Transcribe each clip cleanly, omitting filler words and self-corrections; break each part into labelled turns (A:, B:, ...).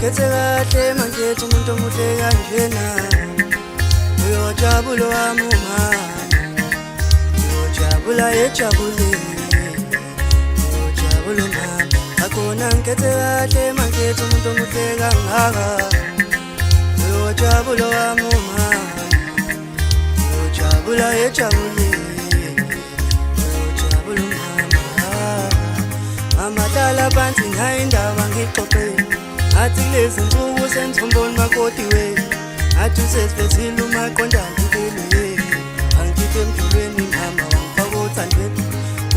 A: ngikhethe kahle mangikhethe umuntu omuhle kanjena uyojabula wami umama uyojabula ejabulile uyojabula umama akhona ngikhethe kahle mangikhethe umuntu omuhle kangaka uyojabula wami umama uyojabula ejabulile uyojabula umama amadala phansi ngayi indaba ngixoxele athi lezi nsuku senthomboni makoti we athi usesivesile umaqondana impilo ye angithe emjulweni mama wangifaka othandweni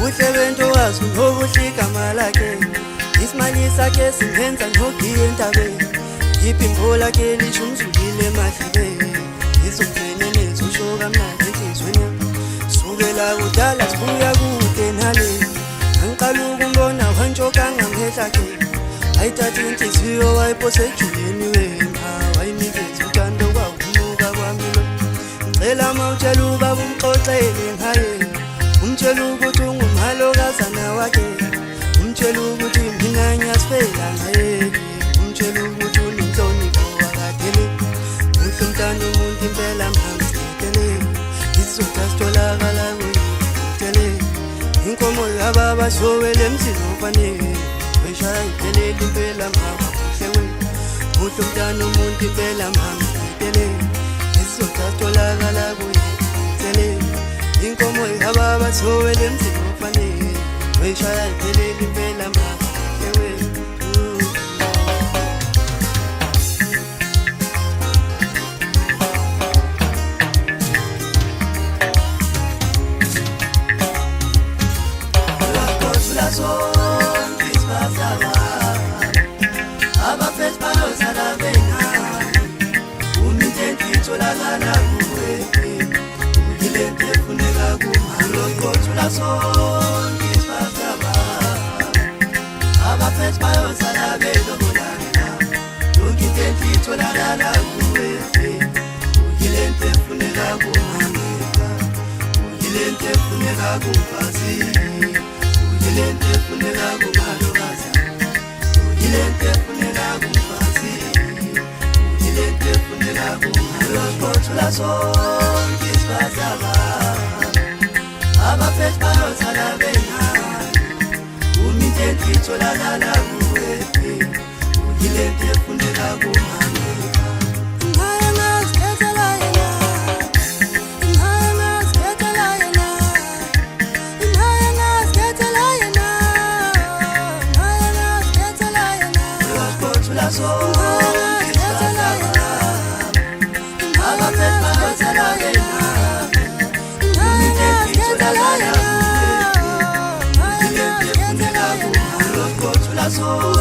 A: uhle bento wazi unobuhle igama lakhe isimali sakhe singenza ngihogiye entabeni ngiphi imbo lakhe lisho umzulile emahlibeni izongena nezosho kamnandi enhlizweni sukela kudala sibuya kude nale angiqala ukumbona wantshoka ngamehla akhe ayithatha inhliziyo wayiphose ejuleni wema wayinikeza uthando kwawumuka kwami lo ngicela mawutshela ubaba umxoxele ngaye umtshela ukuthi ungumalokazana wakhe umtshela ukuthi mina ngiyasifela ngaye umtshela ukuthi unomhlonipho wakadele muhle umntana umuntu impela mhamsitele isizotha sitholakala kuyitele inkomo yababa showele emzini ofanele weshaya itelele impela mama kuhle we muhle umntana umuntu impela mhamsitele isizotha sitholakala kuyitele inkomo yababa showele emzini ofanele weshaya itelele impela mama kuhle we
B: So